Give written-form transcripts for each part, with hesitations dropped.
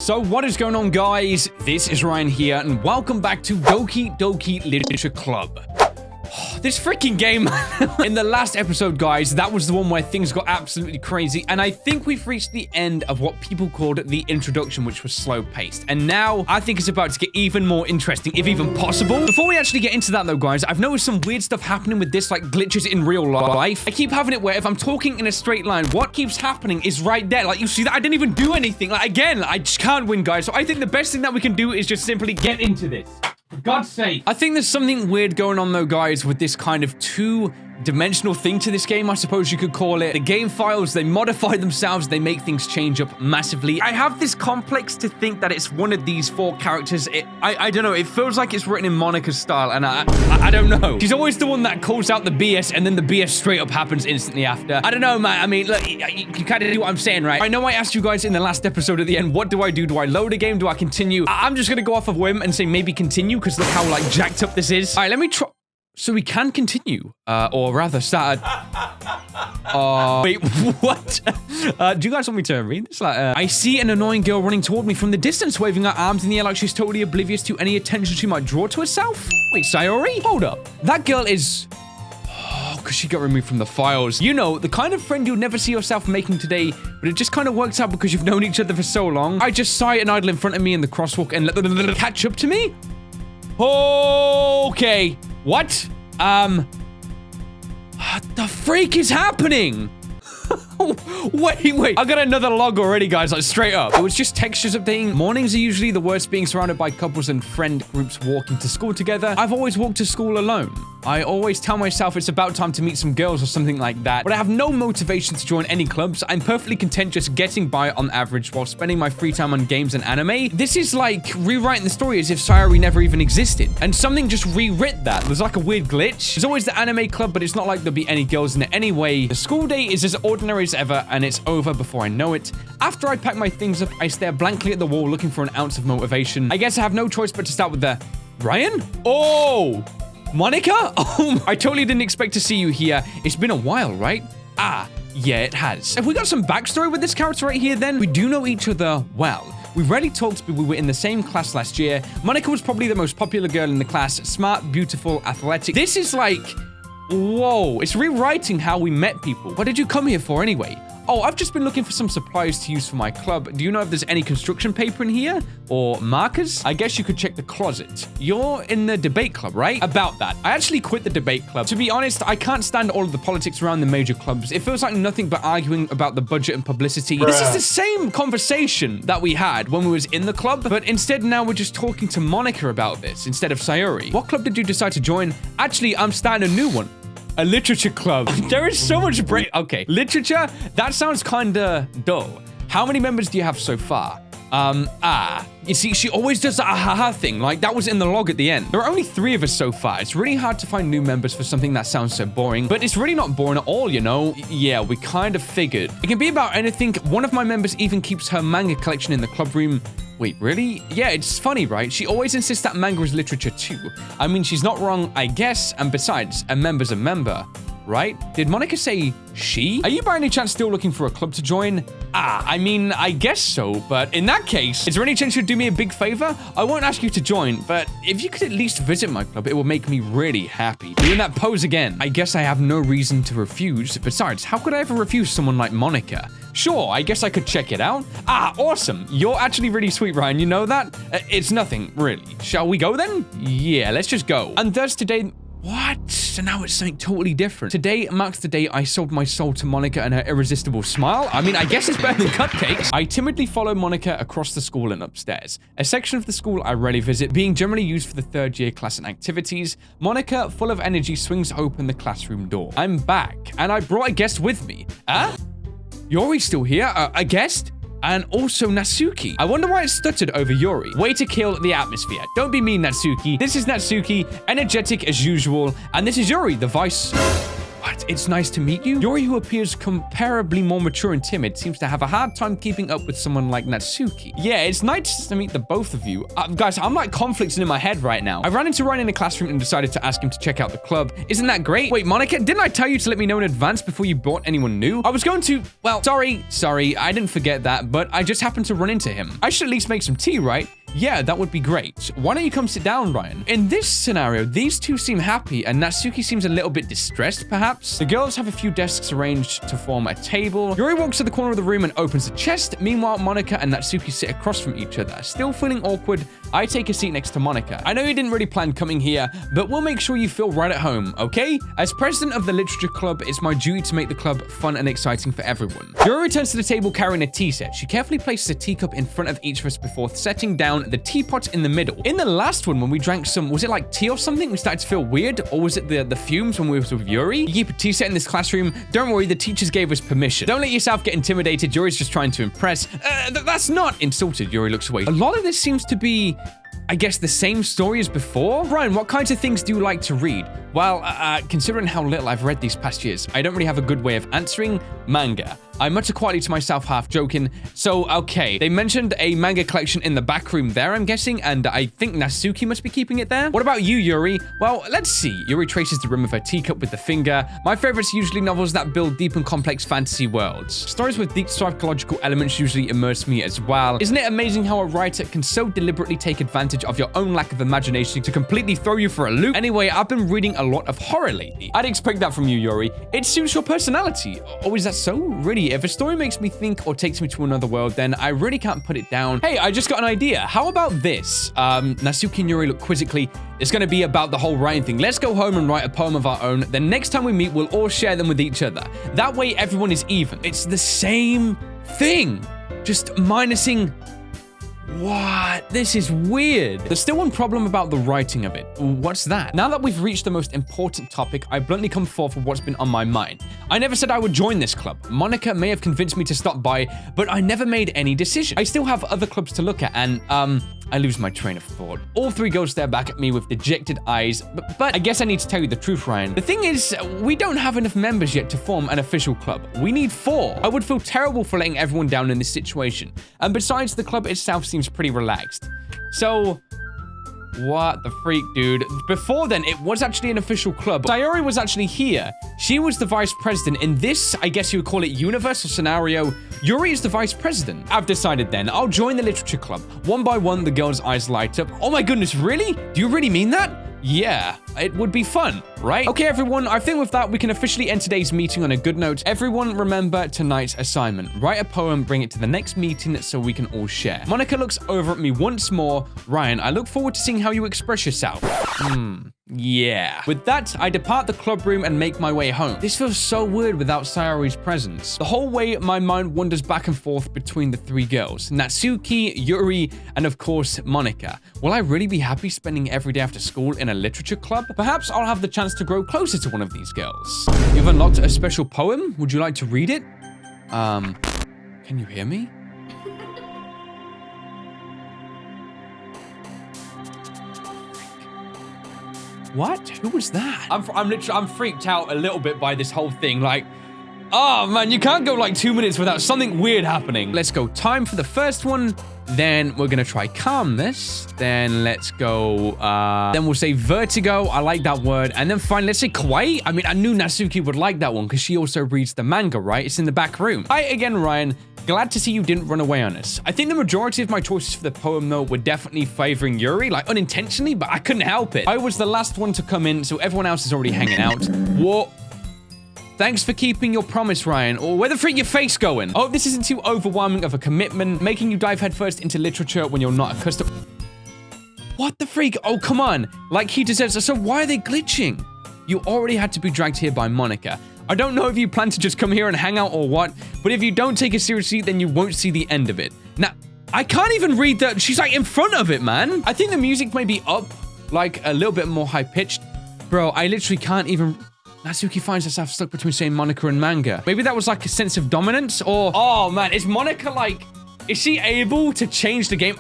So what is going on, guys? This is Ryan here, and welcome back to Doki Doki Literature Club. This freaking game. In the last episode, guys, that was the one where things got absolutely crazy, and I think we've reached the end of what people called the introduction, which was slow-paced. And now I think it's about to get even more interesting, if even possible. Before we actually get into that, though, guys, I've noticed some weird stuff happening with this, like glitches in real life. I keep having it where if I'm talking in a straight line, what keeps happening is right there. Like, you see that? I didn't even do anything. Like, again, I just can't win, guys. So I think the best thing that we can do is just simply get into this. For God's sake. I think there's something weird going on, though, guys, with this kind of two-dimensional thing to this game, I suppose you could call it. The game files, they modify themselves, they make things change up massively. I have this complex to think that it's one of these four characters. I don't know, it feels like it's written in Monica's style, and I don't know. She's always the one that calls out the BS, and then the BS straight up happens instantly after. I don't know, man. I mean, look, you kind of do what I'm saying, right? I know I asked you guys in the last episode at the end, what do I do? Do I load a game? Do I continue? I'm just gonna go off of whim and say maybe continue, because look how, like, jacked up this is. All right, let me try. So we can continue, or rather start. Wait, what? Do you guys want me to read this? I see an annoying girl running toward me from the distance, waving her arms in the air like she's totally oblivious to any attention she might draw to herself. Wait, Sayori? Hold up. That girl is... Oh, because she got removed from the files. You know, the kind of friend you'll never see yourself making today, but it just kind of works out because you've known each other for so long. I just saw an idol in front of me in the crosswalk and let them catch up to me? Okay. What? What the freak is happening? Wait. I got another log already, guys, like straight up. It was just textures updating. Mornings are usually the worst, being surrounded by couples and friend groups walking to school together. I've always walked to school alone. I always tell myself it's about time to meet some girls or something like that, but I have no motivation to join any clubs. I'm perfectly content just getting by on average while spending my free time on games and anime. This is like rewriting the story as if Sayori never even existed, and something just rewrit that. There's like a weird glitch. There's always the anime club, but it's not like there'll be any girls in it anyway. The school day is as ordinary as ever, and it's over before I know it. After I pack my things up, I stare blankly at the wall looking for an ounce of motivation. I guess I have no choice but to start with the... Ryan? Oh! Monica? Oh, I totally didn't expect to see you here. It's been a while, right? Ah, yeah, it has. Have we got some backstory with this character right here, then? We do know each other well. We rarely talked, but we were in the same class last year. Monica was probably the most popular girl in the class. Smart, beautiful, athletic. This is like... Whoa, it's rewriting how we met people. What did you come here for anyway? Oh, I've just been looking for some supplies to use for my club. Do you know if there's any construction paper in here? Or markers? I guess you could check the closet. You're in the debate club, right? About that. I actually quit the debate club. To be honest, I can't stand all of the politics around the major clubs. It feels like nothing but arguing about the budget and publicity. Bruh. This is the same conversation that we had when we was in the club, but instead now we're just talking to Monica about this instead of Sayori. What club did you decide to join? Actually, I'm starting a new one. A literature club. There is so much Okay, literature? That sounds kinda dull. How many members do you have so far? You see, she always does the ah-ha-ha thing. Like, that was in the log at the end. There are only 3 of us so far. It's really hard to find new members for something that sounds so boring, but it's really not boring at all, you know? Yeah, we kind of figured. It can be about anything. One of my members even keeps her manga collection in the club room. Wait, really? Yeah, it's funny, right? She always insists that manga is literature too. I mean, she's not wrong, I guess, and besides, a member's a member. Right? Did Monica say she? Are you by any chance still looking for a club to join? I mean, I guess so, but in that case, is there any chance you'd do me a big favor? I won't ask you to join, but if you could at least visit my club, it will make me really happy. Doing that pose again. I guess I have no reason to refuse. Besides, how could I ever refuse someone like Monica? Sure, I guess I could check it out. Awesome. You're actually really sweet, Ryan. You know that? It's nothing, really. Shall we go then? Yeah, let's just go. And thus today... What? So now it's something totally different. Today marks the day I sold my soul to Monica and her irresistible smile. I mean, I guess it's better than cupcakes. I timidly follow Monica across the school and upstairs. A section of the school I rarely visit, being generally used for the 3rd year class and activities. Monica, full of energy, swings open the classroom door. I'm back, and I brought a guest with me. Yori's still here? A guest? And also Natsuki. I wonder why it stuttered over Yori. Way to kill the atmosphere. Don't be mean, Natsuki. This is Natsuki, energetic as usual. And this is Yori, the vice... What? It's nice to meet you? Yuri, who appears comparably more mature and timid, seems to have a hard time keeping up with someone like Natsuki. Yeah, it's nice to meet the both of you. Guys, I'm like conflicting in my head right now. I ran into Ryan in the classroom and decided to ask him to check out the club. Isn't that great? Wait, Monica, didn't I tell you to let me know in advance before you brought anyone new? I was going to, well, sorry, I didn't forget that, but I just happened to run into him. I should at least make some tea, right? Yeah, that would be great. Why don't you come sit down, Ryan? In this scenario, these two seem happy and Natsuki seems a little bit distressed, perhaps. The girls have a few desks arranged to form a table. Yuri walks to the corner of the room and opens a chest. Meanwhile, Monica and Natsuki sit across from each other. Still feeling awkward, I take a seat next to Monica. I know you didn't really plan coming here, but we'll make sure you feel right at home, okay? As president of the literature club, it's my duty to make the club fun and exciting for everyone. Yuri returns to the table carrying a tea set. She carefully places a teacup in front of each of us before setting down the teapot in the middle. In the last one, when we drank some, was it like tea or something? We started to feel weird, or was it the fumes when we were with Yuri? You keep a tea set in this classroom. Don't worry, the teachers gave us permission. Don't let yourself get intimidated. Yuri's just trying to impress. That's not insulted. Yuri looks away. A lot of this seems to be, I guess, the same story as before. Ryan, what kinds of things do you like to read? Well, considering how little I've read these past years, I don't really have a good way of answering. Manga. I mutter quietly to myself, half joking. So, okay, they mentioned a manga collection in the back room there, I'm guessing, and I think Natsuki must be keeping it there. What about you, Yuri? Well, let's see. Yuri traces the rim of her teacup with the finger. My favorites are usually novels that build deep and complex fantasy worlds. Stories with deep psychological elements usually immerse me as well. Isn't it amazing how a writer can so deliberately take advantage of your own lack of imagination to completely throw you for a loop? Anyway, I've been reading a lot of horror lately. I'd expect that from you, Yuri. It suits your personality. Oh, is that so? Really, if a story makes me think or takes me to another world, then I really can't put it down. Hey, I just got an idea. How about this? Natsuki and Yuri look quizzically. It's going to be about the whole writing thing. Let's go home and write a poem of our own. Then next time we meet, we'll all share them with each other. That way, everyone is even. It's the same thing, just minusing. What? This is weird. There's still one problem about the writing of it. What's that? Now that we've reached the most important topic, I bluntly come forth with what's been on my mind. I never said I would join this club. Monica may have convinced me to stop by, but I never made any decision. I still have other clubs to look at, and I lose my train of thought. All three girls stare back at me with dejected eyes, but I guess I need to tell you the truth, Ryan. The thing is, we don't have enough members yet to form an official club. We need 4. I would feel terrible for letting everyone down in this situation. And besides, the club itself seems pretty relaxed. So, what the freak, dude? Before then, it was actually an official club. Sayori was actually here. She was the vice president. In this, I guess you would call it universal scenario, Yuri is the vice president. I've decided then, I'll join the literature club. One by one, the girls' eyes light up. Oh my goodness, really? Do you really mean that? Yeah, it would be fun, right? Okay, everyone, I think with that, we can officially end today's meeting on a good note. Everyone remember tonight's assignment. Write a poem, bring it to the next meeting so we can all share. Monica looks over at me once more. Ryan, I look forward to seeing how you express yourself. Yeah. With that, I depart the club room and make my way home. This feels so weird without Sayori's presence. The whole way, my mind wanders back and forth between the 3 girls. Natsuki, Yuri, and of course, Monica. Will I really be happy spending every day after school in a literature club? Perhaps I'll have the chance to grow closer to one of these girls. You've unlocked a special poem. Would you like to read it? Can you hear me? What? Who was that? I'm freaked out a little bit by this whole thing. Like, oh man, you can't go like 2 minutes without something weird happening. Let's go time for the first one. Then we're gonna try calmness. Then let's go, then we'll say vertigo. I like that word. And then finally, let's say kawaii. I mean, I knew Natsuki would like that one because she also reads the manga, right? It's in the back room. Hi again, Ryan. Glad to see you didn't run away on us. I think the majority of my choices for the poem, though, were definitely favoring Yuri, like unintentionally, but I couldn't help it. I was the last one to come in, so everyone else is already hanging out. Whoa. Thanks for keeping your promise, Ryan. Or where the freak your face going? Oh, this isn't too overwhelming of a commitment, making you dive headfirst into literature when you're not accustomed. What the freak? Oh, come on. Like he deserves it. So why are they glitching? You already had to be dragged here by Monica. I don't know if you plan to just come here and hang out or what, but if you don't take it seriously, then you won't see the end of it. Now, I can't even read that. She's like in front of it, man. I think the music may be up, like a little bit more high-pitched. Bro, I literally can't even... Natsuki finds herself stuck between saying Monica and manga. Maybe that was like a sense of dominance or... Oh, man, is Monica like... Is she able to change the game?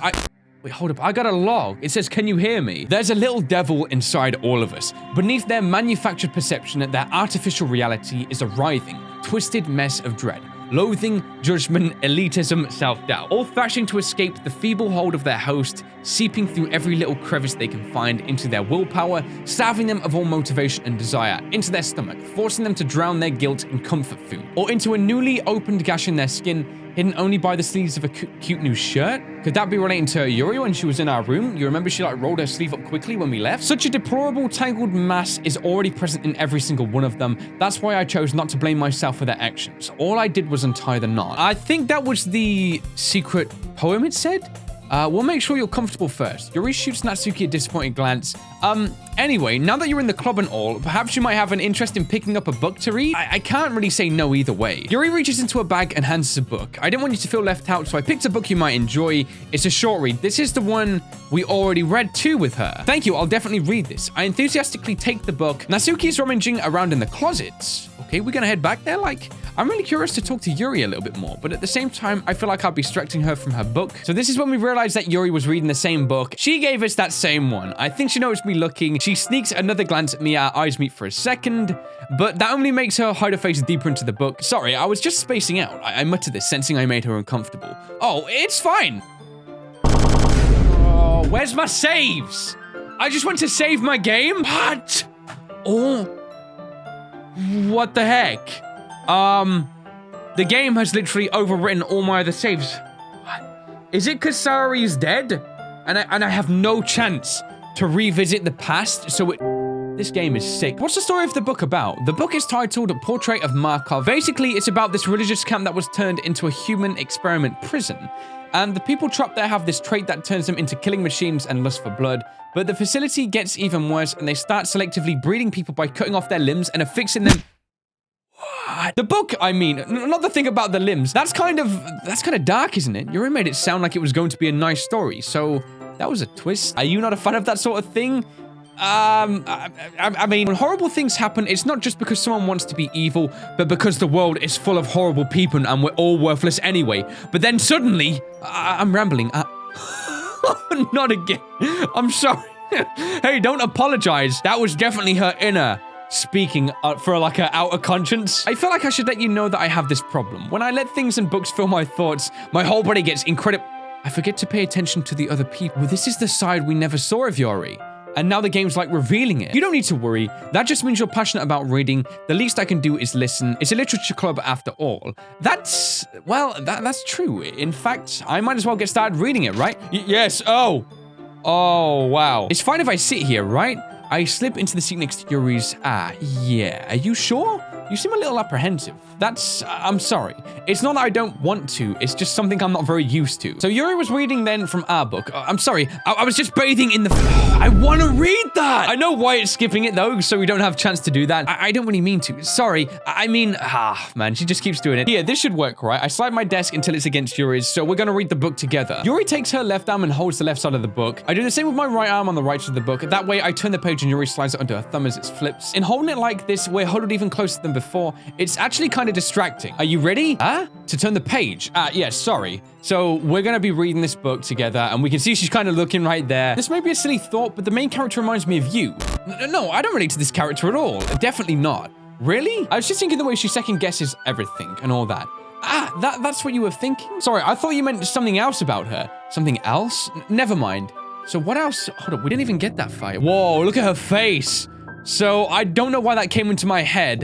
Wait, hold up. I got a log. It says, can you hear me? There's a little devil inside all of us. Beneath their manufactured perception, their artificial reality is a writhing, twisted mess of dread. Loathing, judgment, elitism, self-doubt, all thrashing to escape the feeble hold of their host, seeping through every little crevice they can find into their willpower, starving them of all motivation and desire, into their stomach, forcing them to drown their guilt in comfort food, or into a newly opened gash in their skin, hidden only by the sleeves of a cute new shirt? Could that be relating to Yuri when she was in our room? You remember she like rolled her sleeve up quickly when we left? Such a deplorable tangled mass is already present in every single one of them. That's why I chose not to blame myself for their actions. All I did was untie the knot. I think that was the secret poem it said? We'll make sure you're comfortable first. Yuri shoots Natsuki a disappointed glance. Anyway, now that you're in the club and all, perhaps you might have an interest in picking up a book to read? I can't really say no either way. Yuri reaches into a bag and hands us a book. I didn't want you to feel left out, so I picked a book you might enjoy. It's a short read. This is the one we already read too with her. Thank you, I'll definitely read this. I enthusiastically take the book. Natsuki's rummaging around in the closets. Okay, we're gonna head back there? Like, I'm really curious to talk to Yuri a little bit more, but at the same time, I feel like I'll be distracting her from her book. So this is when we realized that Yuri was reading the same book. She gave us that same one. I think she noticed me looking. She sneaks another glance at me. Our eyes meet for a second, but that only makes her hide her face deeper into the book. Sorry, I was just spacing out. I muttered this, sensing I made her uncomfortable. Oh, it's fine. Oh, where's my saves? I just went to save my game? What? Oh, what the heck? The game has literally overwritten all my other saves. What? Is it because Saori is dead? And I have no chance to revisit the past, so this game is sick. What's the story of the book about? The book is titled Portrait of Markov. Basically, it's about this religious camp that was turned into a human experiment prison. And the people trapped there have this trait that turns them into killing machines and lust for blood. But the facility gets even worse, and they start selectively breeding people by cutting off their limbs and affixing them. What? The book, I mean, not the thing about the limbs. That's kind of dark, isn't it? Yuri made it sound like it was going to be a nice story, so that was a twist. Are you not a fan of that sort of thing? I mean, when horrible things happen, it's not just because someone wants to be evil, but because the world is full of horrible people and we're all worthless anyway. But then suddenly, I'm rambling. Not again. I'm sorry. Hey, don't apologize. That was definitely her inner speaking for like an outer conscience. I feel like I should let you know that I have this problem. When I let things and books fill my thoughts, my whole body gets incredible. I forget to pay attention to the other people. This is the side we never saw of Yuri. And now the game's like revealing it. You don't need to worry. That just means you're passionate about reading. The least I can do is listen. It's a literature club after all. That's true. In fact, I might as well get started reading it, right? Yes. Oh, wow. It's fine if I sit here, right? I slip into the seat next to Yuri's. Yeah. Are you sure? You seem a little apprehensive. I'm sorry. It's not that I don't want to, it's just something I'm not very used to. So Yuri was reading then from our book. I'm sorry, I was just bathing in the... I want to read that! I know why it's skipping it though, so we don't have a chance to do that. I don't really mean to. Sorry, I mean... man, she just keeps doing it. Yeah, this should work, right? I slide my desk until it's against Yuri's, so we're gonna read the book together. Yuri takes her left arm and holds the left side of the book. I do the same with my right arm on the right side of the book. That way, I turn the page and Yuri slides it under her thumb as it flips. In holding it like this, we're huddled even closer than before. It's actually kind of distracting. Are you ready? To turn the page? Yes, sorry. So we're gonna be reading this book together and we can see she's kind of looking right there. This may be a silly thought, but the main character reminds me of you. No, I don't relate to this character at all. Definitely not. Really? I was just thinking the way she second guesses everything and all that. That's what you were thinking? Sorry, I thought you meant something else about her. Something else? Never mind. So what else? Hold up, we didn't even get that far. Whoa, look at her face. So I don't know why that came into my head.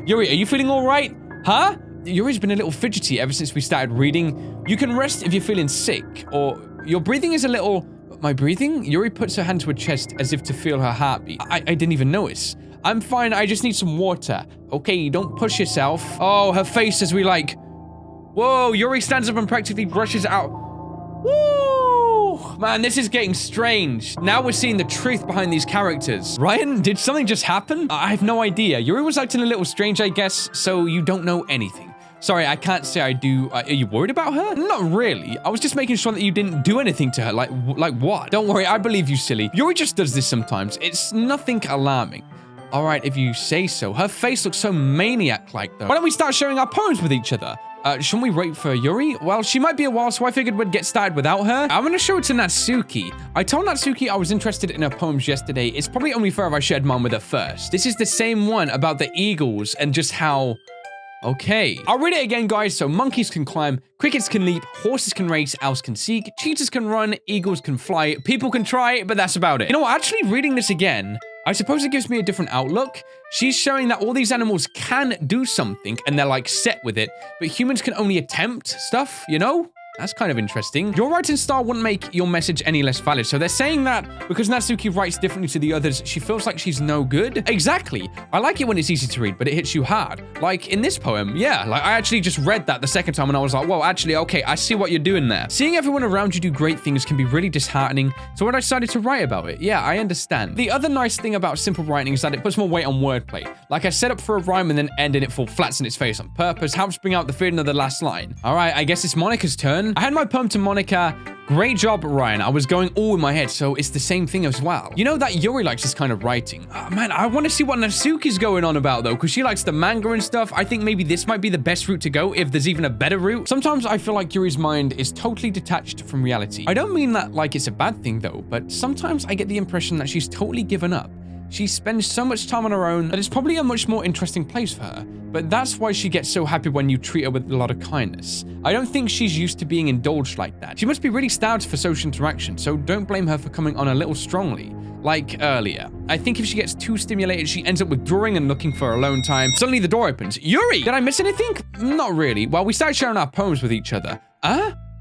Yuri, are you feeling all right? Huh? Yuri's been a little fidgety ever since we started reading. You can rest if you're feeling sick, or your breathing is a little... My breathing? Yuri puts her hand to her chest as if to feel her heartbeat. I didn't even notice. I'm fine, I just need some water. Okay, don't push yourself. Oh, her face as we like... Whoa, Yuri stands up and practically brushes out. Woo! Man, this is getting strange. Now we're seeing the truth behind these characters. Ryan, did something just happen? I have no idea. Yuri was acting a little strange, I guess, so you don't know anything. Sorry, I can't say I do. Are you worried about her? Not really. I was just making sure that you didn't do anything to her. Like what? Don't worry, I believe you, silly. Yuri just does this sometimes. It's nothing alarming. All right, if you say so. Her face looks so maniac-like, though. Why don't we start sharing our poems with each other? Shouldn't we wait for Yuri? Well, she might be a while, so I figured we'd get started without her. I'm gonna show it to Natsuki. I told Natsuki I was interested in her poems yesterday. It's probably only fair if I shared mine with her first. This is the same one about the eagles and just how... Okay. I'll read it again, guys. So monkeys can climb, crickets can leap, horses can race, owls can seek, cheetahs can run, eagles can fly, people can try, but that's about it. You know what? Actually reading this again, I suppose it gives me a different outlook. She's showing that all these animals can do something and they're like set with it, but humans can only attempt stuff, you know? That's kind of interesting. Your writing style wouldn't make your message any less valid. So they're saying that because Natsuki writes differently to the others, she feels like she's no good. Exactly. I like it when it's easy to read, but it hits you hard. Like in this poem, yeah, like I actually just read that the second time and I was like, whoa, actually, okay, I see what you're doing there. Seeing everyone around you do great things can be really disheartening. So when I decided to write about it, yeah, I understand. The other nice thing about simple writing is that it puts more weight on wordplay. Like I set up for a rhyme and then end and it fall flats in its face on purpose, helps bring out the feeling of the last line. All right, I guess it's Monica's turn. I had my poem to Monica. Great job, Ryan. I was going all in my head, so it's the same thing as well. You know that Yuri likes this kind of writing. Man, I want to see what Natsuki's going on about, though, because she likes the manga and stuff. I think maybe this might be the best route to go, if there's even a better route. Sometimes I feel like Yuri's mind is totally detached from reality. I don't mean that like it's a bad thing, though, but sometimes I get the impression that she's totally given up. She spends so much time on her own that it's probably a much more interesting place for her. But that's why she gets so happy when you treat her with a lot of kindness. I don't think she's used to being indulged like that. She must be really starved for social interaction, so don't blame her for coming on a little strongly. Like earlier. I think if she gets too stimulated, she ends up withdrawing and looking for alone time. Suddenly the door opens. Yuri! Did I miss anything? Not really. Well, we started sharing our poems with each other.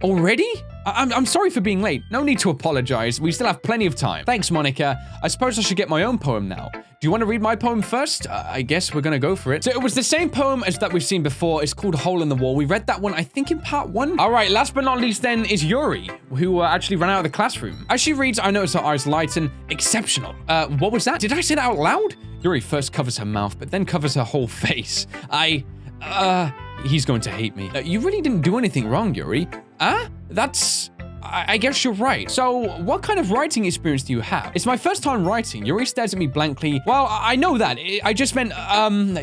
Already? I'm sorry for being late. No need to apologize. We still have plenty of time. Thanks, Monica. I suppose I should get my own poem now. Do you want to read my poem first? I guess we're gonna go for it. So it was the same poem as that we've seen before. It's called Hole in the Wall. We read that one, I think, in part 1. All right, last but not least then is Yuri, who actually ran out of the classroom. As she reads, I notice her eyes lighten. Exceptional. What was that? Did I say that out loud? Yuri first covers her mouth, but then covers her whole face. He's going to hate me. You really didn't do anything wrong, Yuri. I guess you're right. So, what kind of writing experience do you have? It's my first time writing. Yuri stares at me blankly. Well, I know that. I just meant,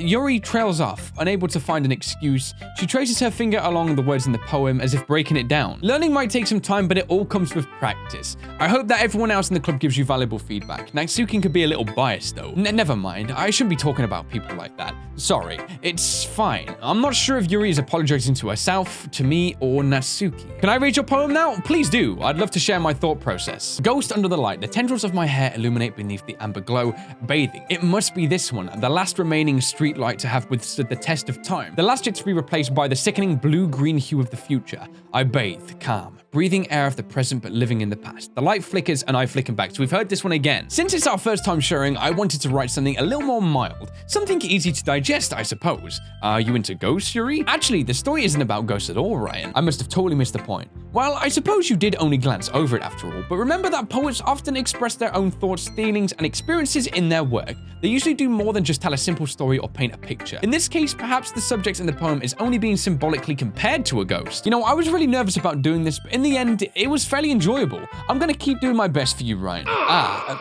Yuri trails off, unable to find an excuse. She traces her finger along the words in the poem as if breaking it down. Learning might take some time, but it all comes with practice. I hope that everyone else in the club gives you valuable feedback. Natsuki could be a little biased, though. Never mind. I shouldn't be talking about people like that. Sorry. It's fine. I'm not sure if Yuri is apologizing to herself, to me, or Natsuki. Can I read your poem now? Please do. I'd love to share my thought process. Ghost under the light. The tendrils of my hair illuminate beneath the amber glow. Bathing. It must be this one, the last remaining street light to have withstood the test of time. The last yet to be replaced by the sickening blue-green hue of the future. I bathe, calm, breathing air of the present but living in the past. The light flickers and I flicker back. So we've heard this one again. Since it's our first time sharing, I wanted to write something a little more mild. Something easy to digest, I suppose. Are you into ghosts, Yuri? Actually, the story isn't about ghosts at all, Ryan. I must have totally missed the point. Well, I suppose you did only glance over it after all, but remember that poets often express their own thoughts, feelings, and experiences in their work. They usually do more than just tell a simple story or paint a picture. In this case, perhaps the subject in the poem is only being symbolically compared to a ghost. You know, I was really nervous about doing this, but in the end, it was fairly enjoyable. I'm gonna keep doing my best for you, Ryan.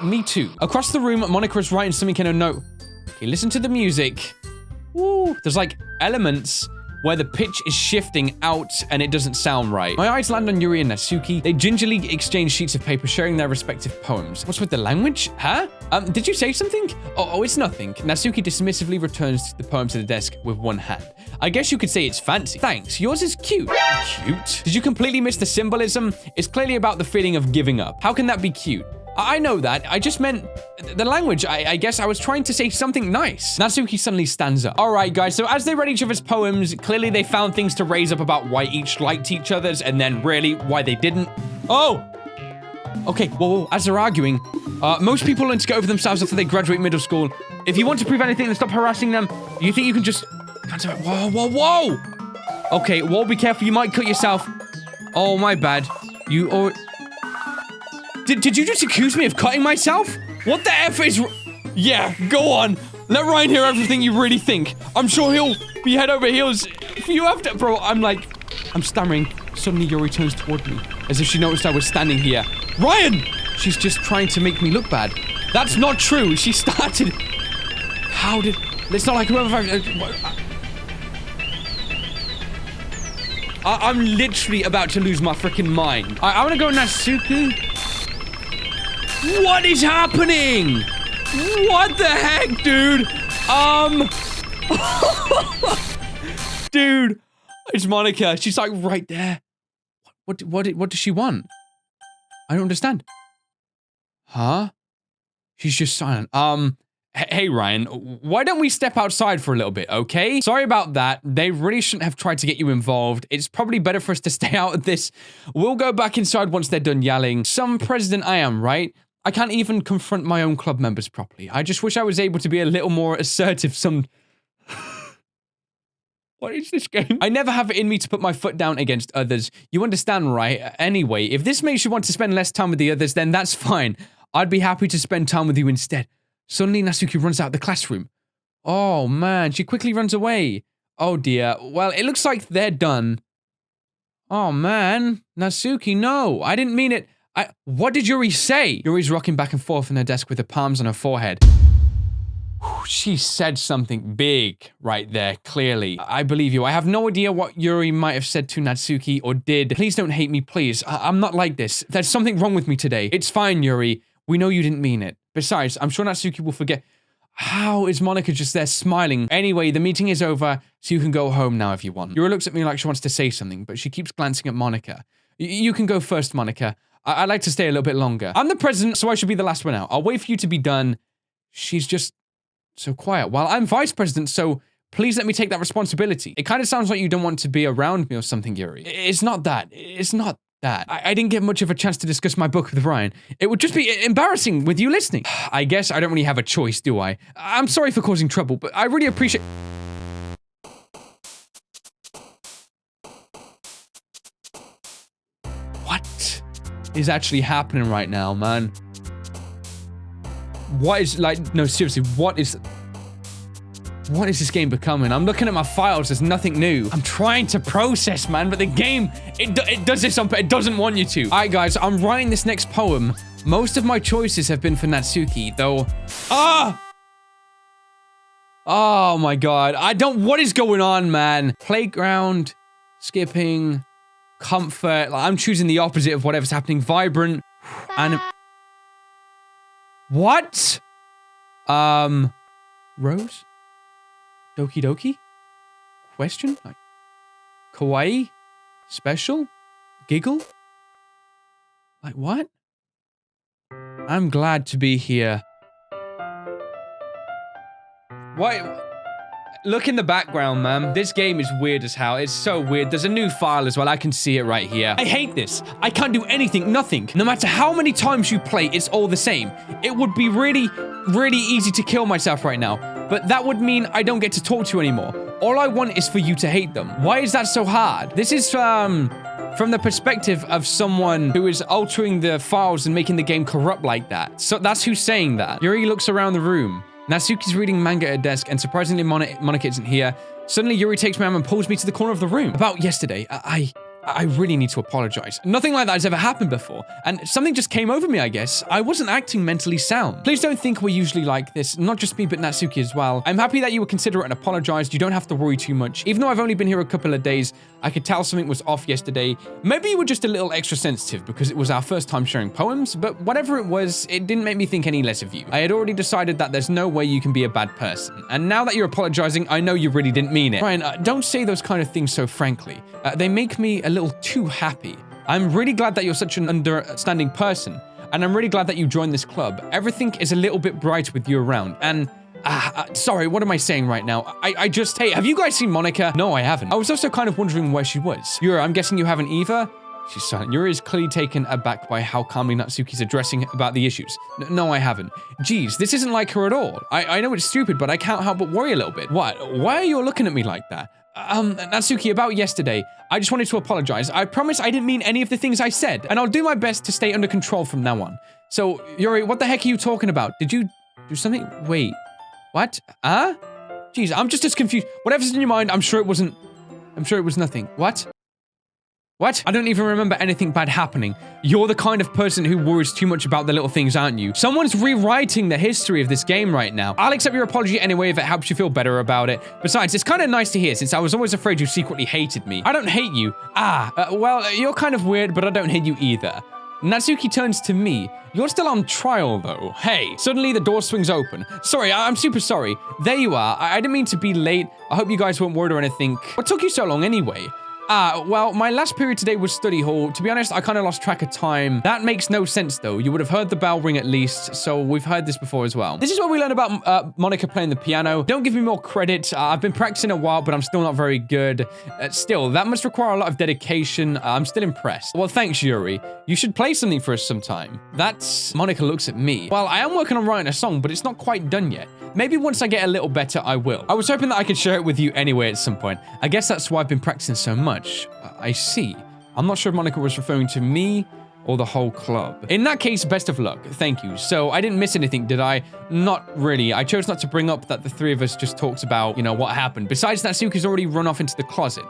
Me too. Across the room, Monica is writing something in a note. Okay, listen to the music. Ooh, there's like elements where the pitch is shifting out and it doesn't sound right. My eyes land on Yuri and Natsuki. They gingerly exchange sheets of paper sharing their respective poems. What's with the language? Huh? Did you say something? Oh, it's nothing. Natsuki dismissively returns the poem to the desk with one hand. I guess you could say it's fancy. Thanks, yours is cute. Cute? Did you completely miss the symbolism? It's clearly about the feeling of giving up. How can that be cute? I know that. I just meant the language. I guess I was trying to say something nice. Natsuki suddenly stands up. All right, guys. So as they read each other's poems, clearly they found things to raise up about why each liked each other's and then really why they didn't. Oh! Okay, well, as they're arguing, most people learn to get over themselves after they graduate middle school. If you want to prove anything, then stop harassing them. You think you can just... Whoa, whoa, whoa! Okay, well, be careful. You might cut yourself. Oh, my bad. You or... Did you just accuse me of cutting myself? What the F is... Yeah, go on. Let Ryan hear everything you really think. I'm sure he'll be head over heels for you after... Bro, I'm stammering. Suddenly, Yuri turns toward me, as if she noticed I was standing here. Ryan! She's just trying to make me look bad. That's not true. She started... How did... It's not like whoever... I'm literally about to lose my freaking mind. I want to go Natsuki. What is happening? What the heck, dude? Dude, it's Monica. She's like right there. What does she want? I don't understand. Huh? She's just silent. Hey, Ryan, why don't we step outside for a little bit, okay? Sorry about that. They really shouldn't have tried to get you involved. It's probably better for us to stay out of this. We'll go back inside once they're done yelling. Some president I am, right? I can't even confront my own club members properly. I just wish I was able to be a little more assertive What is this game? I never have it in me to put my foot down against others. You understand, right? Anyway, if this makes you want to spend less time with the others, then that's fine. I'd be happy to spend time with you instead. Suddenly, Natsuki runs out of the classroom. Oh, man. She quickly runs away. Oh, dear. Well, it looks like they're done. Oh, man. Natsuki, no. I didn't mean it. What did Yuri say? Yuri's rocking back and forth on her desk with her palms on her forehead. She said something big right there, clearly. I believe you. I have no idea what Yuri might have said to Natsuki or did. Please don't hate me, please. I'm not like this. There's something wrong with me today. It's fine, Yuri. We know you didn't mean it. Besides, I'm sure Natsuki will forget. How is Monica just there smiling? Anyway, the meeting is over, so you can go home now if you want. Yuri looks at me like she wants to say something, but she keeps glancing at Monica. You can go first, Monica. I'd like to stay a little bit longer. I'm the president, so I should be the last one out. I'll wait for you to be done. She's just so quiet. Well, I'm vice president, so please let me take that responsibility. It kind of sounds like you don't want to be around me or something, Yuri. It's not that. It's not that. I didn't get much of a chance to discuss my book with Ryan. It would just be embarrassing with you listening. I guess I don't really have a choice, do I? I'm sorry for causing trouble, but I really appreciate... What is actually happening right now, man? What is, like, no, seriously, what is this game becoming? I'm looking at my files, there's nothing new. I'm trying to process, man, but the game, it does this on, it doesn't want you to. All right, guys, I'm writing this next poem. Most of my choices have been for Natsuki, though. Oh my God, what is going on, man? Playground, skipping, comfort. Like, I'm choosing the opposite of whatever's happening. Vibrant, and... What? Rose? Doki Doki? Question? Like, kawaii? Special? Giggle? Like, what? I'm glad to be here. Why? Look in the background, man. This game is weird as hell. It's so weird. There's a new file as well. I can see it right here. I hate this. I can't do anything, nothing. No matter how many times you play, it's all the same. It would be really, really easy to kill myself right now, but that would mean I don't get to talk to you anymore. All I want is for you to hate them. Why is that so hard? This is from the perspective of someone who is altering the files and making the game corrupt like that. So that's who's saying that. Yuri looks around the room. Natsuki's reading manga at her desk, and surprisingly, Monica isn't here. Suddenly, Yuri takes my arm and pulls me to the corner of the room. About yesterday, I really need to apologize. Nothing like that has ever happened before, and something just came over me, I guess. I wasn't acting mentally sound. Please don't think we're usually like this, not just me, but Natsuki as well. I'm happy that you were considerate and apologized. You don't have to worry too much. Even though I've only been here a couple of days, I could tell something was off yesterday. Maybe you were just a little extra sensitive because it was our first time sharing poems, but whatever it was, it didn't make me think any less of you. I had already decided that there's no way you can be a bad person, and now that you're apologizing, I know you really didn't mean it. Ryan, don't say those kind of things so frankly. They make me a little too happy. I'm really glad that you're such an understanding person, and I'm really glad that you joined this club. Everything is a little bit bright with you around, and sorry, what am I saying right now? Hey, have you guys seen Monica? No, I haven't. I was also kind of wondering where she was. Yuri, I'm guessing you haven't either? She's silent. Yuri is clearly taken aback by how calmly Natsuki's addressing about the issues. No, I haven't. Geez, this isn't like her at all. I know it's stupid, but I can't help but worry a little bit. What? Why are you looking at me like that? Natsuki, about yesterday, I just wanted to apologize. I promise I didn't mean any of the things I said, and I'll do my best to stay under control from now on. So, Yuri, what the heck are you talking about? Did you do something? Wait, what? Jeez, I'm just as confused. Whatever's in your mind, I'm sure it was nothing. What? What? I don't even remember anything bad happening. You're the kind of person who worries too much about the little things, aren't you? Someone's rewriting the history of this game right now. I'll accept your apology anyway if it helps you feel better about it. Besides, it's kind of nice to hear since I was always afraid you secretly hated me. I don't hate you. Well, you're kind of weird, but I don't hate you either. Natsuki turns to me. You're still on trial, though. Hey, suddenly the door swings open. Sorry, I'm super sorry. There you are. I didn't mean to be late. I hope you guys weren't worried or anything. What took you so long anyway? Well, my last period today was study hall. To be honest, I kind of lost track of time. That makes no sense, though. You would have heard the bell ring at least, so we've heard this before as well. This is where we learn about Monica playing the piano. Don't give me more credit. I've been practicing a while, but I'm still not very good. Still, that must require a lot of dedication. I'm still impressed. Well, thanks, Yuri. You should play something for us sometime. That's... Monica looks at me. Well, I am working on writing a song, but it's not quite done yet. Maybe once I get a little better, I will. I was hoping that I could share it with you anyway at some point. I guess that's why I've been practicing so much. I see. I'm not sure if Monica was referring to me or the whole club. In that case, best of luck. Thank you. So I didn't miss anything, did I? Not really. I chose not to bring up that the three of us just talked about, you know, what happened. Besides, Natsuki's already run off into the closet.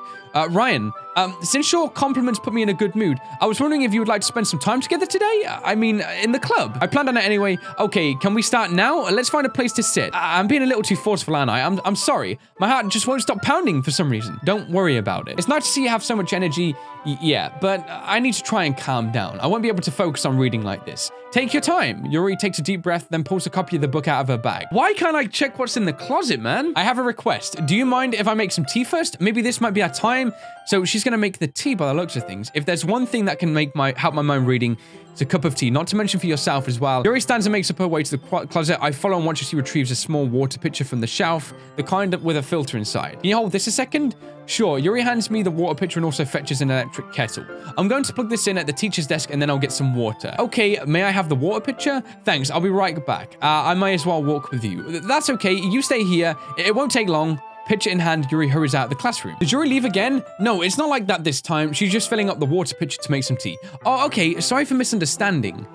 Ryan, since your compliments put me in a good mood, I was wondering if you would like to spend some time together today? I mean, in the club. I planned on it anyway. Okay, can we start now? Let's find a place to sit. I'm being a little too forceful, aren't I? I'm sorry. My heart just won't stop pounding for some reason. Don't worry about it. It's nice to see you have so much energy. Yeah, but I need to try and calm down. I won't be able to focus on reading like this. Take your time. Yuri takes a deep breath, then pulls a copy of the book out of her bag. Why can't I check what's in the closet, man? I have a request. Do you mind if I make some tea first? Maybe this might be our time. So she's gonna make the tea by the looks of things. If there's one thing that can help my mind reading, it's a cup of tea, not to mention for yourself as well. Yuri stands and makes up her way to the closet. I follow and watch as she retrieves a small water pitcher from the shelf, the kind with a filter inside. Can you hold this a second? Sure. Yuri hands me the water pitcher and also fetches an electric kettle. I'm going to plug this in at the teacher's desk and then I'll get some water. Okay, may I have the water pitcher? Thanks, I'll be right back. I may as well walk with you. That's okay, you stay here. It won't take long. Pitcher in hand, Yuri hurries out of the classroom. Did Yuri leave again? No, it's not like that this time. She's just filling up the water pitcher to make some tea. Oh, okay. Sorry for misunderstanding.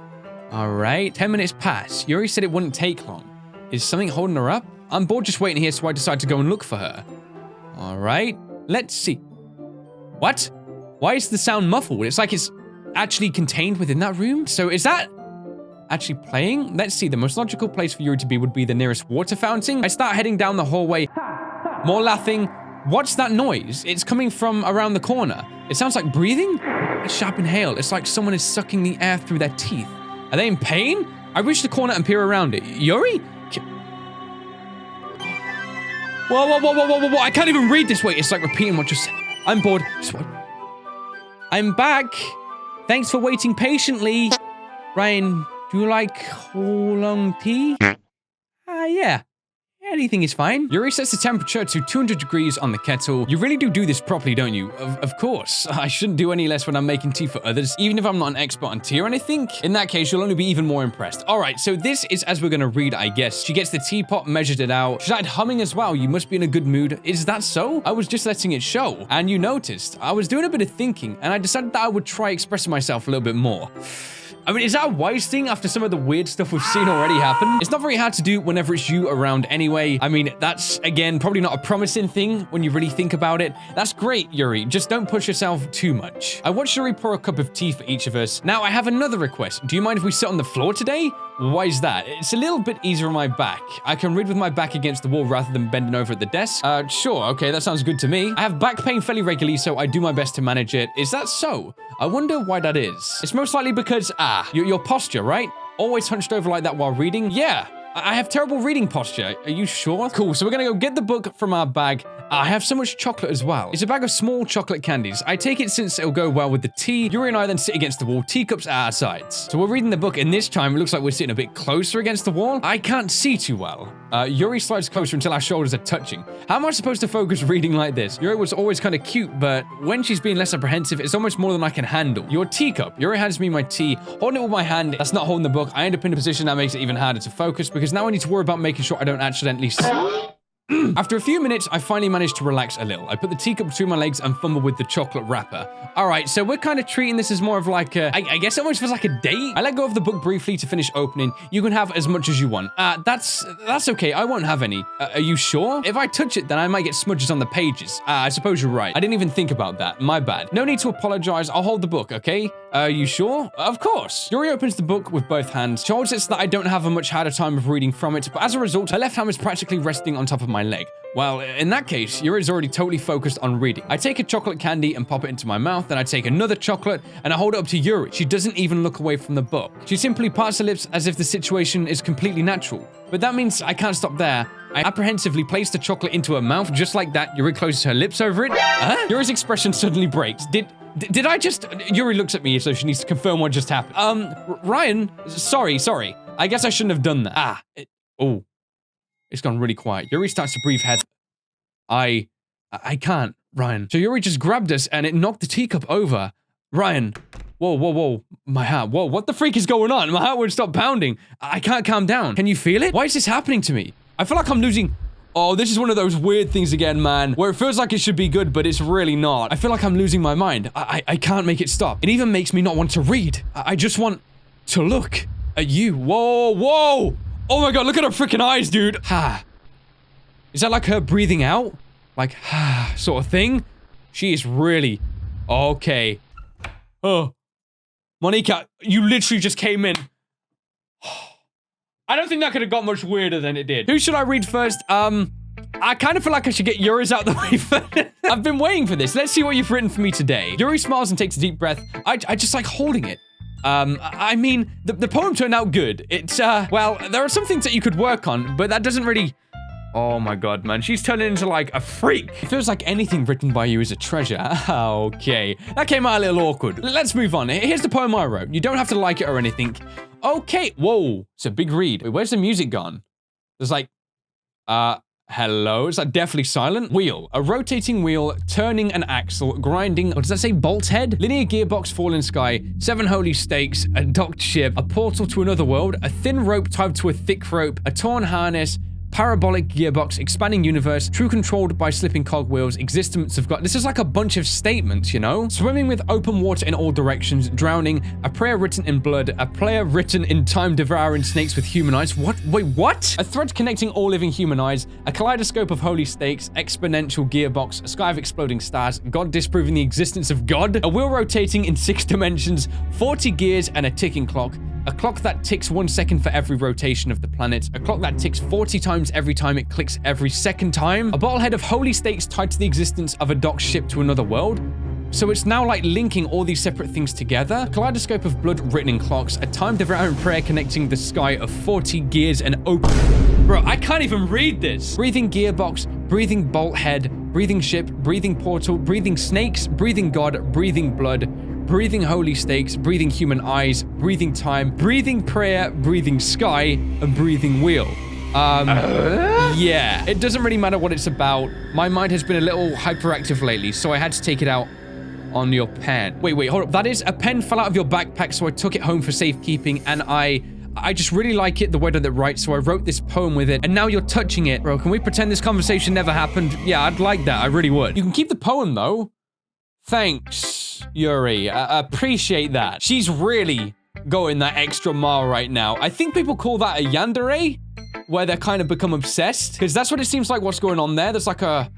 All right. 10 minutes pass. Yuri said it wouldn't take long. Is something holding her up? I'm bored just waiting here, so I decide to go and look for her. All right. Let's see. What? Why is the sound muffled? It's like it's actually contained within that room. So is that actually playing? Let's see. The most logical place for Yuri to be would be the nearest water fountain. I start heading down the hallway. More laughing. What's that noise? It's coming from around the corner. It sounds like breathing. A sharp inhale. It's like someone is sucking the air through their teeth. Are they in pain? I reach the corner and peer around it. Yuri? Whoa. I can't even read this way. It's like repeating what you said. I'm bored. I'm back. Thanks for waiting patiently. Ryan, do you like oolong tea? Yeah. Anything is fine. Yuri sets the temperature to 200 degrees on the kettle. You really do this properly, don't you? Of course. I shouldn't do any less when I'm making tea for others, even if I'm not an expert on tea or anything. In that case, you'll only be even more impressed. All right, so this is as we're gonna read, I guess. She gets the teapot, measured it out. She started humming as well. You must be in a good mood. Is that so? I was just letting it show. And you noticed. I was doing a bit of thinking, and I decided that I would try expressing myself a little bit more. I mean, is that a wise thing after some of the weird stuff we've seen already happen? It's not very hard to do whenever it's you around anyway. I mean, that's, again, probably not a promising thing when you really think about it. That's great, Yuri. Just don't push yourself too much. I watched Yuri pour a cup of tea for each of us. Now, I have another request. Do you mind if we sit on the floor today? Why is that? It's a little bit easier on my back. I can read with my back against the wall rather than bending over at the desk. Sure, okay, that sounds good to me. I have back pain fairly regularly, so I do my best to manage it. Is that so? I wonder why that is. It's most likely because, your posture, right? Always hunched over like that while reading? Yeah, I have terrible reading posture. Are you sure? Cool, so we're gonna go get the book from our bag. I have so much chocolate as well. It's a bag of small chocolate candies. I take it since it'll go well with the tea. Yuri and I then sit against the wall, teacups at our sides. So we're reading the book, and this time it looks like we're sitting a bit closer against the wall. I can't see too well. Yuri slides closer until our shoulders are touching. How am I supposed to focus reading like this? Yuri was always kind of cute, but when she's being less apprehensive, it's almost more than I can handle. Your teacup. Yuri hands me my tea. Holding it with my hand, that's not holding the book. I end up in a position that makes it even harder to focus because now I need to worry about making sure I don't accidentally... After a few minutes, I finally managed to relax a little. I put the teacup between my legs and fumbled with the chocolate wrapper. All right, so we're kind of treating this as more of like a, I guess it almost feels like a date. I let go of the book briefly to finish opening. You can have as much as you want. That's okay. I won't have any. Are you sure? If I touch it, then I might get smudges on the pages. I suppose you're right. I didn't even think about that. My bad. No need to apologize. I'll hold the book, okay? Are you sure? Of course. Yuri opens the book with both hands. She holds it so that I don't have a much harder time of reading from it, but as a result, her left hand was practically resting on top of my leg. Well, in that case, Yuri's already totally focused on reading. I take a chocolate candy and pop it into my mouth, then I take another chocolate and I hold it up to Yuri. She doesn't even look away from the book. She simply parts her lips as if the situation is completely natural. But that means I can't stop there. I apprehensively place the chocolate into her mouth just like that. Yuri closes her lips over it. Yuri's expression suddenly breaks. Did I just... Yuri looks at me, so she needs to confirm what just happened. Ryan, sorry. I guess I shouldn't have done that. Oh. It's gone really quiet. Yuri starts to breathe heavy. I can't, Ryan. So Yuri just grabbed us and it knocked the teacup over. Ryan. Whoa. My heart. Whoa, what the freak is going on? My heart won't stop pounding. I can't calm down. Can you feel it? Why is this happening to me? I feel like I'm losing... Oh, this is one of those weird things again, man, where it feels like it should be good, but it's really not. I feel like I'm losing my mind. I can't make it stop. It even makes me not want to read. I just want to look at you. Whoa. Oh my god, look at her freaking eyes, dude. Is that like her breathing out? Like, sort of thing? She is really... Okay. Oh. Monica, you literally just came in. I don't think that could have got much weirder than it did. Who should I read first? I kind of feel like I should get Yuri's out the way first. I've been waiting for this. Let's see what you've written for me today. Yuri smiles and takes a deep breath. I just like holding it. I mean, the poem turned out good. It's, well, there are some things that you could work on, but that doesn't really... Oh my god, man. She's turning into, like, a freak. It feels like anything written by you is a treasure. Okay. That came out a little awkward. Let's move on. Here's the poem I wrote. You don't have to like it or anything. Okay. Whoa. It's a big read. Wait, where's the music gone? There's, like, hello? Is that definitely silent? Wheel. A rotating wheel, turning an axle, grinding... What does that say? Bolt head? Linear gearbox, fallen sky, 7 holy stakes, a docked ship, a portal to another world, a thin rope tied to a thick rope, a torn harness, parabolic gearbox, expanding universe, true controlled by slipping cogwheels, existence of God. This is like a bunch of statements, you know? Swimming with open water in all directions, drowning, a prayer written in blood, a prayer written in time devouring snakes with human eyes. What? Wait, what? A thread connecting all living human eyes, a kaleidoscope of holy stakes, exponential gearbox, a sky of exploding stars, God disproving the existence of God, a wheel rotating in 6 dimensions, 40 gears and a ticking clock, a clock that ticks 1 second for every rotation of the planet, a clock that ticks 40 times every time it clicks every second time, a bottlehead of holy stakes tied to the existence of a docked ship to another world. So it's now like linking all these separate things together. A kaleidoscope of blood written in clocks, a time devouring prayer connecting the sky of 40 gears and open. Bro, I can't even read this. Breathing gearbox, breathing bolt head, breathing ship, breathing portal, breathing snakes, breathing God, breathing blood, breathing holy stakes, breathing human eyes, breathing time, breathing prayer, breathing sky, and breathing wheel. Yeah, it doesn't really matter what it's about. My mind has been a little hyperactive lately, so I had to take it out on your pen. Wait, hold up. That is, a pen fell out of your backpack, so I took it home for safekeeping, and I just really like it, the way that it writes, so I wrote this poem with it, and now you're touching it. Bro, can we pretend this conversation never happened? Yeah, I'd like that. I really would. You can keep the poem, though. Thanks, Yuri. I appreciate that. She's really going that extra mile right now. I think people call that a yandere, where they kind of become obsessed, because that's what it seems like what's going on there. There's like a...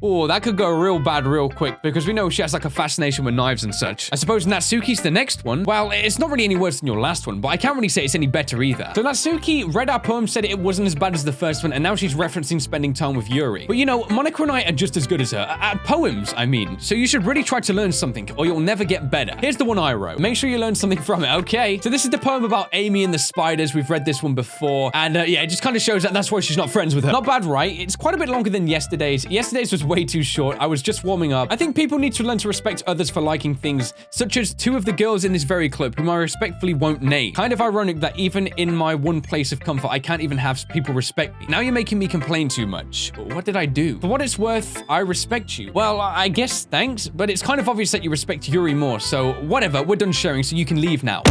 Oh, that could go real bad real quick, because we know she has like a fascination with knives and such. I suppose Natsuki's the next one. Well, it's not really any worse than your last one, but I can't really say it's any better either. So Natsuki read our poem, said it wasn't as bad as the first one, and now she's referencing spending time with Yuri. But you know, Monica and I are just as good as her. At poems, I mean. So you should really try to learn something, or you'll never get better. Here's the one I wrote. Make sure you learn something from it, okay? So this is the poem about Amy and the spiders. We've read this one before, and yeah, it just kind of shows that that's why she's not friends with her. Not bad, right? It's quite a bit longer than yesterday's. Yesterday's was way too short. I was just warming up. I think people need to learn to respect others for liking things, such as 2 of the girls in this very clip, whom I respectfully won't name. Kind of ironic that even in my one place of comfort, I can't even have people respect me. Now you're making me complain too much. What did I do? For what it's worth, I respect you. Well, I guess thanks, but it's kind of obvious that you respect Yuri more, so whatever, we're done sharing, so you can leave now.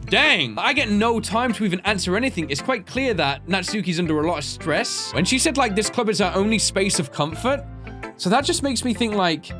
Dang, I get no time to even answer anything. It's quite clear that Natsuki's under a lot of stress. When she said, like, this club is her only space of comfort, so that just makes me think, like,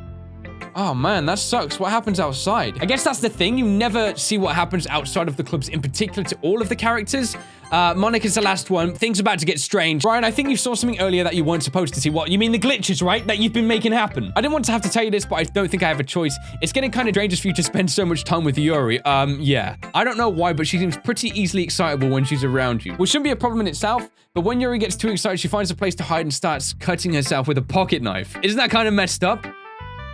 oh man, that sucks. What happens outside? I guess that's the thing. You never see what happens outside of the clubs, in particular to all of the characters. Monica's the last one. Things about to get strange. Ryan, I think you saw something earlier that you weren't supposed to see. What? You mean the glitches, right? That you've been making happen. I didn't want to have to tell you this, but I don't think I have a choice. It's getting kind of dangerous for you to spend so much time with Yuri. Yeah. I don't know why, but she seems pretty easily excitable when she's around you. Which shouldn't be a problem in itself, but when Yuri gets too excited, she finds a place to hide and starts cutting herself with a pocket knife. Isn't that kind of messed up?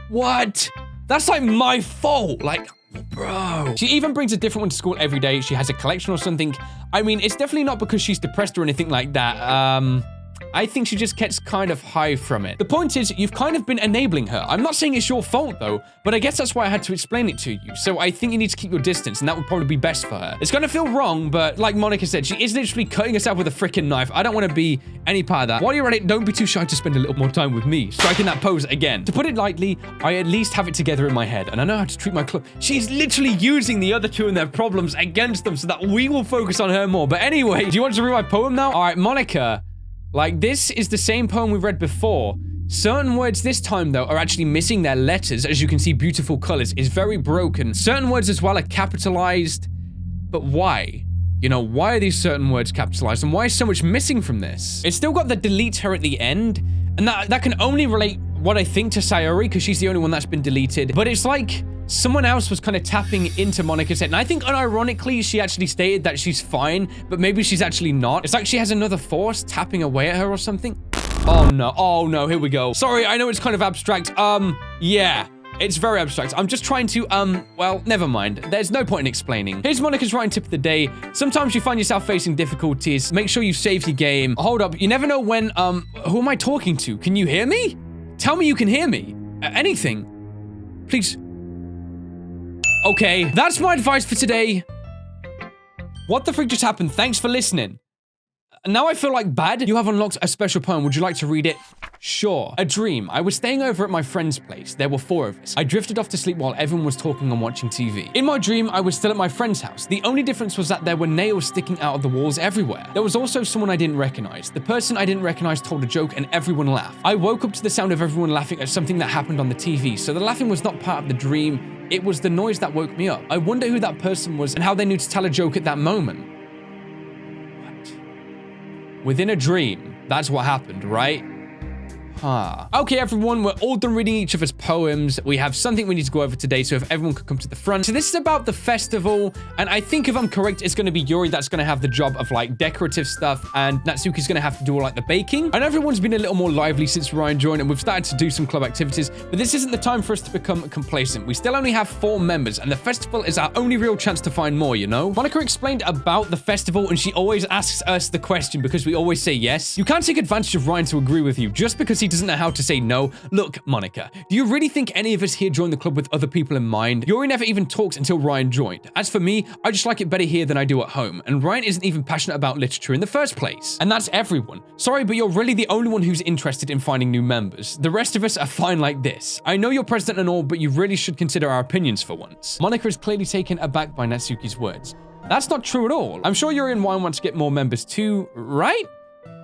What? That's like my fault. Like, bro. She even brings a different one to school every day. She has a collection or something. I mean, it's definitely not because she's depressed or anything like that. I think she just gets kind of high from it. The point is, you've kind of been enabling her. I'm not saying it's your fault, though, but I guess that's why I had to explain it to you. So I think you need to keep your distance, and that would probably be best for her. It's gonna feel wrong, but like Monica said, she is literally cutting herself with a freaking knife. I don't want to be any part of that. While you're at it, don't be too shy to spend a little more time with me. Striking that pose again. To put it lightly, I at least have it together in my head, and I know how to treat my club. She's literally using the other two and their problems against them so that we will focus on her more. But anyway, do you want to read my poem now? All right, Monica. Like, this is the same poem we read before. Certain words this time, though, are actually missing their letters. As you can see, beautiful colors is very broken. Certain words as well are capitalized. But why? You know, why are these certain words capitalized? And why is so much missing from this? It's still got the delete her at the end. And that can only relate what I think to Sayori, because she's the only one that's been deleted. But it's like someone else was kind of tapping into Monica's head. And I think unironically, she actually stated that she's fine, but maybe she's actually not. It's like she has another force tapping away at her or something. Oh no, here we go. Sorry, I know it's kind of abstract. Yeah. It's very abstract. I'm just trying to, well, never mind. There's no point in explaining. Here's Monica's writing tip of the day. Sometimes you find yourself facing difficulties. Make sure you save your game. Hold up. You never know when, who am I talking to? Can you hear me? Tell me you can hear me. Anything. Please. Okay, that's my advice for today. What the freak just happened? Thanks for listening. Now I feel like bad. You have unlocked a special poem. Would you like to read it? Sure. A dream. I was staying over at my friend's place. There were 4 of us. I drifted off to sleep while everyone was talking and watching TV. In my dream, I was still at my friend's house. The only difference was that there were nails sticking out of the walls everywhere. There was also someone I didn't recognize. The person I didn't recognize told a joke and everyone laughed. I woke up to the sound of everyone laughing at something that happened on the TV. So the laughing was not part of the dream. It was the noise that woke me up. I wonder who that person was and how they knew to tell a joke at that moment. Within a dream, that's what happened, right? Huh. Okay, everyone, we're all done reading each other's poems. We have something we need to go over today, so if everyone could come to the front. So this is about the festival, and I think if I'm correct, it's going to be Yuri that's going to have the job of, like, decorative stuff, and Natsuki's going to have to do, like, the baking. And everyone's been a little more lively since Ryan joined, and we've started to do some club activities, but this isn't the time for us to become complacent. We still only have 4 members, and the festival is our only real chance to find more, you know? Monica explained about the festival, and she always asks us the question because we always say yes. You can't take advantage of Ryan to agree with you just because he doesn't know how to say no. Look, Monica, do you really think any of us here joined the club with other people in mind? Yuri never even talked until Ryan joined. As for me, I just like it better here than I do at home, and Ryan isn't even passionate about literature in the first place. And that's everyone. Sorry, but you're really the only one who's interested in finding new members. The rest of us are fine like this. I know you're president and all, but you really should consider our opinions for once. Monica is clearly taken aback by Natsuki's words. That's not true at all. I'm sure Yuri and Ryan want to get more members too, right?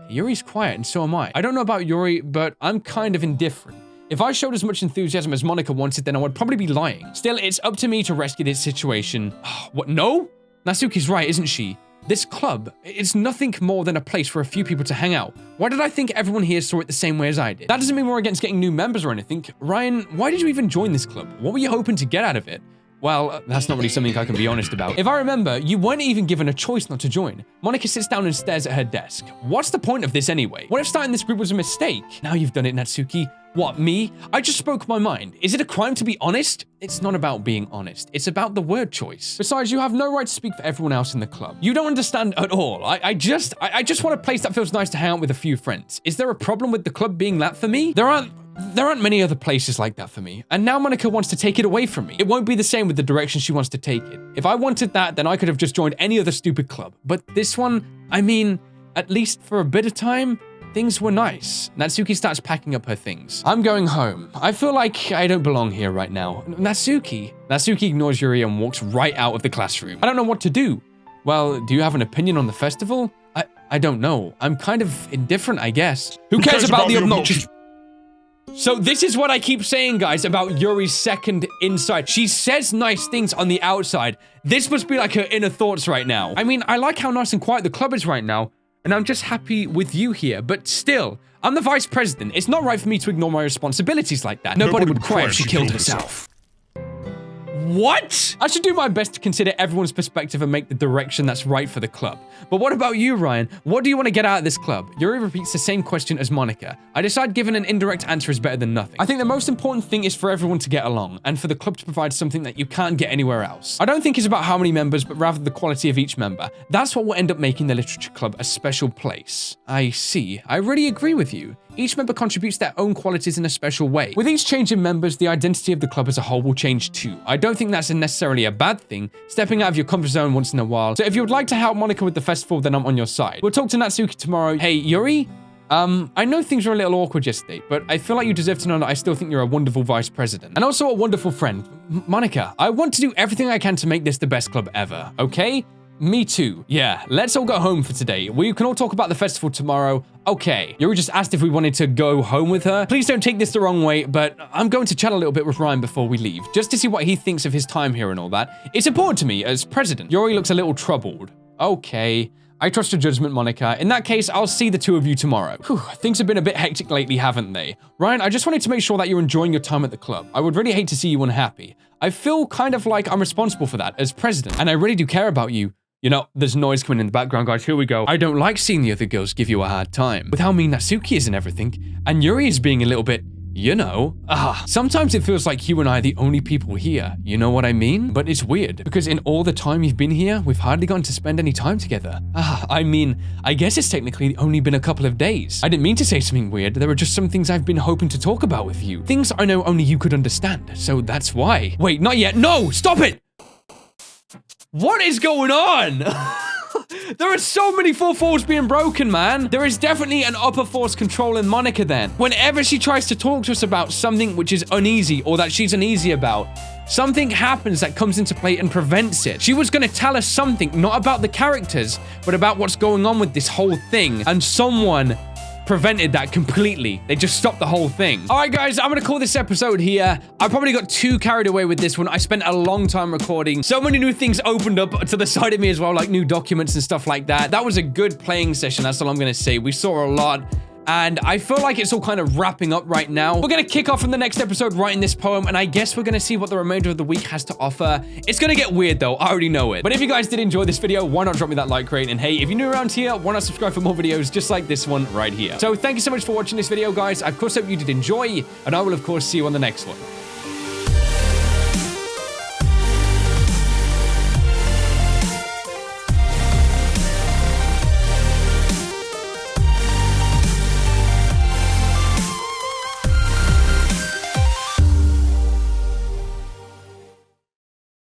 Yuri's quiet, and so am I. I don't know about Yuri, but I'm kind of indifferent. If I showed as much enthusiasm as Monica wanted, then I would probably be lying. Still, it's up to me to rescue this situation. What, no? Natsuki's right, isn't she? This club, it's nothing more than a place for a few people to hang out. Why did I think everyone here saw it the same way as I did? That doesn't mean we're against getting new members or anything. Ryan, why did you even join this club? What were you hoping to get out of it? Well, that's not really something I can be honest about. If I remember, you weren't even given a choice not to join. Monica sits down and stares at her desk. What's the point of this anyway? What if starting this group was a mistake? Now you've done it, Natsuki. What, me? I just spoke my mind. Is it a crime to be honest? It's not about being honest. It's about the word choice. Besides, you have no right to speak for everyone else in the club. You don't understand at all. I just want a place that feels nice to hang out with a few friends. Is there a problem with the club being that for me? There aren't many other places like that for me. And now Monica wants to take it away from me. It won't be the same with the direction she wants to take it. If I wanted that, then I could have just joined any other stupid club. But this one, I mean, at least for a bit of time, things were nice. Natsuki starts packing up her things. I'm going home. I feel like I don't belong here right now. Natsuki. Natsuki ignores Yuri and walks right out of the classroom. I don't know what to do. Well, do you have an opinion on the festival? I don't know. I'm kind of indifferent, I guess. Who cares about the obnoxious... So this is what I keep saying, guys, about Yuri's second inside. She says nice things on the outside. This must be like her inner thoughts right now. I mean, I like how nice and quiet the club is right now, and I'm just happy with you here, but still, I'm the vice president. It's not right for me to ignore my responsibilities like that. Nobody would cry if she killed herself. What? I should do my best to consider everyone's perspective and make the direction that's right for the club. But what about you, Ryan? What do you want to get out of this club? Yuri repeats the same question as Monica. I decide giving an indirect answer is better than nothing. I think the most important thing is for everyone to get along and for the club to provide something that you can't get anywhere else. I don't think it's about how many members, but rather the quality of each member. That's what will end up making the literature club a special place. I see. I really agree with you. Each member contributes their own qualities in a special way. With each change in members, the identity of the club as a whole will change too. I don't think that's necessarily a bad thing, stepping out of your comfort zone once in a while. So if you would like to help Monica with the festival, then I'm on your side. We'll talk to Natsuki tomorrow. Hey, Yuri? I know things were a little awkward yesterday, but I feel like you deserve to know that I still think you're a wonderful vice president. And also a wonderful friend. Monica, I want to do everything I can to make this the best club ever, okay? Me too. Yeah, let's all go home for today. We can all talk about the festival tomorrow. Okay. Yuri just asked if we wanted to go home with her. Please don't take this the wrong way, but I'm going to chat a little bit with Ryan before we leave, just to see what he thinks of his time here and all that. It's important to me as president. Yuri looks a little troubled. Okay. I trust your judgment, Monica. In that case, I'll see the two of you tomorrow. Whew, things have been a bit hectic lately, haven't they? Ryan, I just wanted to make sure that you're enjoying your time at the club. I would really hate to see you unhappy. I feel kind of like I'm responsible for that as president, and I really do care about you. You know, there's noise coming in the background, guys. Here we go. I don't like seeing the other girls give you a hard time. With how mean Natsuki is and everything. And Yuri is being a little bit, you know. Sometimes it feels like you and I are the only people here. You know what I mean? But it's weird, because in all the time you've been here, we've hardly gotten to spend any time together. I mean, I guess it's technically only been a couple of days. I didn't mean to say something weird. There are just some things I've been hoping to talk about with you. Things I know only you could understand. So that's why. Wait, not yet. No, stop it! What is going on? There are so many 4-4s being broken, man. There is definitely an upper force controlling Monica then. Whenever she tries to talk to us about something which is uneasy or that she's uneasy about, something happens that comes into play and prevents it. She was going to tell us something, not about the characters, but about what's going on with this whole thing. And someone prevented that completely. They just stopped the whole thing. All right, guys, I'm gonna call this episode here. I probably got too carried away with this one. I spent a long time recording. So many new things opened up to the side of me as well, like new documents and stuff like that. That was a good playing session. That's all I'm gonna say. We saw a lot. And I feel like it's all kind of wrapping up right now. We're going to kick off in the next episode writing this poem, and I guess we're going to see what the remainder of the week has to offer. It's going to get weird, though. I already know it. But if you guys did enjoy this video, why not drop me that like rate? And hey, if you're new around here, why not subscribe for more videos just like this one right here? So thank you so much for watching this video, guys. I of course hope you did enjoy, and I will, of course, see you on the next one.